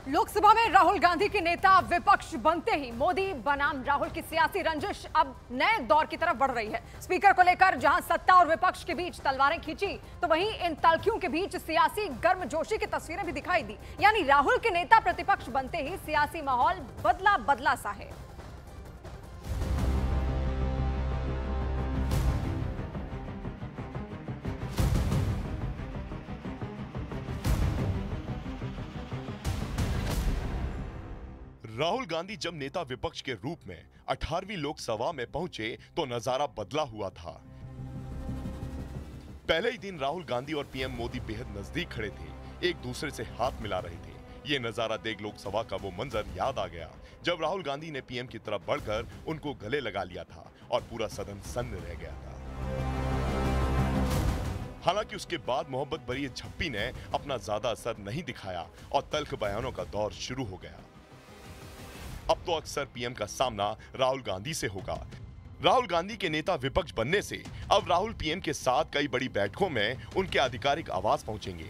लोकसभा में राहुल गांधी के नेता विपक्ष बनते ही मोदी बनाम राहुल की सियासी रंजिश अब नए दौर की तरफ बढ़ रही है। स्पीकर को लेकर जहां सत्ता और विपक्ष के बीच तलवारें खींची, तो वहीं इन तलखियों के बीच सियासी गर्मजोशी की तस्वीरें भी दिखाई दी। यानी राहुल के नेता प्रतिपक्ष बनते ही सियासी माहौल बदला बदला सा है। राहुल गांधी जब नेता विपक्ष के रूप में 18वीं लोकसभा में पहुंचे तो नजारा बदला हुआ था। पहले ही दिन राहुल गांधी और पीएम मोदी बेहद नजदीक खड़े थे, एक दूसरे से हाथ मिला रहे थे। ये नजारा देख लोकसभा का वो मंजर याद आ गया जब राहुल गांधी ने पीएम की तरफ बढ़कर उनको गले लगा लिया था और पूरा सदन सन्न रह गया था। हालांकि उसके बाद मोहब्बत भरी झप्पी ने अपना ज्यादा असर नहीं दिखाया और तल्ख बयानों का दौर शुरू हो गया। अब तो अक्सर पीएम का सामना राहुल गांधी से होगा। राहुल गांधी के नेता विपक्ष बनने से अब राहुल पीएम के साथ कई बड़ी बैठकों में उनके आधिकारिक आवास पहुंचेंगे।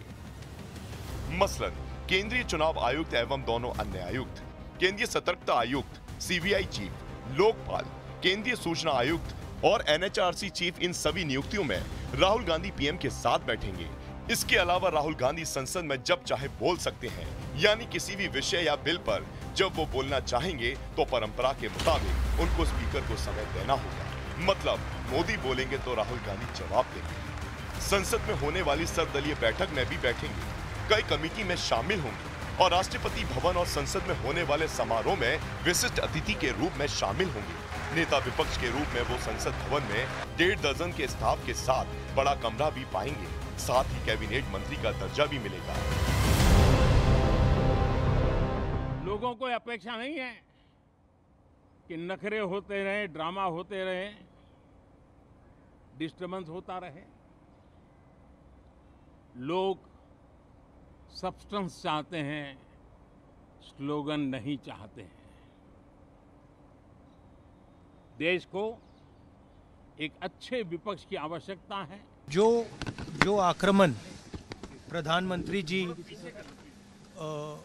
मसलन केंद्रीय चुनाव आयुक्त एवं दोनों अन्य आयुक्त, केंद्रीय सतर्कता आयुक्त, सीबीआई चीफ, लोकपाल, केंद्रीय सूचना आयुक्त और एनएचआरसी चीफ, इन सभी नियुक्तियों में राहुल गांधी पीएम के साथ बैठेंगे। इसके अलावा राहुल गांधी संसद में जब चाहे बोल सकते हैं, यानी किसी भी विषय या बिल पर जब वो बोलना चाहेंगे तो परंपरा के मुताबिक उनको स्पीकर को समय देना होगा। मतलब मोदी बोलेंगे तो राहुल गांधी जवाब देंगे। संसद में होने वाली सर्वदलीय बैठक में भी बैठेंगे, कई कमेटी में शामिल होंगे और राष्ट्रपति भवन और संसद में होने वाले समारोह में विशिष्ट अतिथि के रूप में शामिल होंगे। नेता विपक्ष के रूप में वो संसद भवन में 1.5 दर्जन के स्टाफ के साथ बड़ा कमरा भी पाएंगे, साथ ही कैबिनेट मंत्री का दर्जा भी मिलेगा। लोगों को अपेक्षा नहीं है कि नखरे होते रहे, ड्रामा होते रहे, डिस्टर्बेंस होता रहे। लोग सब्सटेंस चाहते हैं, स्लोगन नहीं चाहते हैं। देश को एक अच्छे विपक्ष की आवश्यकता है। जो आक्रमण प्रधानमंत्री जी,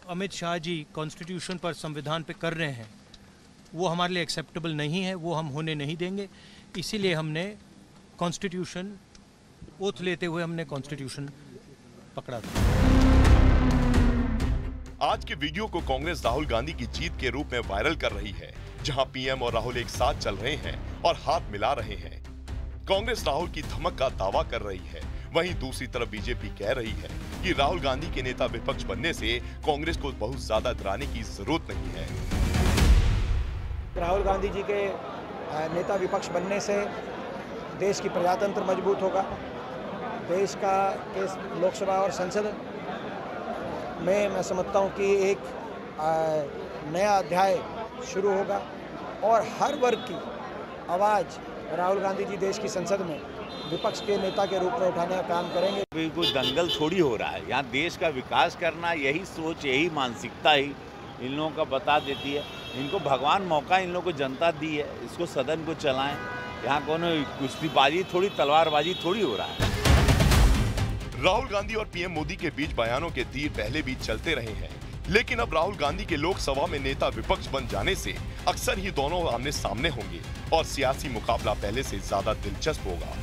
अमित शाह जी कॉन्स्टिट्यूशन पर, संविधान पे कर रहे हैं, वो हमारे लिए एक्सेप्टेबल नहीं है, वो हम होने नहीं देंगे। इसीलिए हमने कॉन्स्टिट्यूशन, ओथ लेते हुए हमने कॉन्स्टिट्यूशन पकड़ा था। आज के वीडियो को कांग्रेस राहुल गांधी की जीत के रूप में वायरल कर रही है, जहां पीएम और राहुल एक साथ चल रहे हैं और हाथ मिला रहे हैं। कांग्रेस राहुल की धमक का दावा कर रही है, वहीं दूसरी तरफ बीजेपी कह रही है कि राहुल गांधी के नेता विपक्ष बनने से कांग्रेस को बहुत ज्यादा डराने की जरूरत नहीं है। राहुल गांधी जी के नेता विपक्ष बनने से देश की प्रजातंत्र मजबूत होगा। देश का लोकसभा और संसद में मैं समझता हूं कि एक नया अध्याय शुरू होगा और हर वर्ग की आवाज़ राहुल गांधी जी देश की संसद में विपक्ष के नेता के रूप में उठाने का काम करेंगे। कोई दंगल थोड़ी हो रहा है, यहाँ देश का विकास करना, यही सोच, यही मानसिकता ही इन लोगों का बता देती है। इनको भगवान मौका इन लोगों को जनता दी है, इसको सदन को चलाएं। यहाँ कोनो कुश्तीबाजी थोड़ी, तलवारबाजी थोड़ी हो रहा है। राहुल गांधी और पीएम मोदी के बीच बयानों के तीर पहले भी चलते रहे हैं, लेकिन अब राहुल गांधी के लोकसभा में नेता विपक्ष बन जाने से अक्सर ही दोनों आमने सामने होंगे और सियासी मुकाबला पहले से ज्यादा दिलचस्प होगा।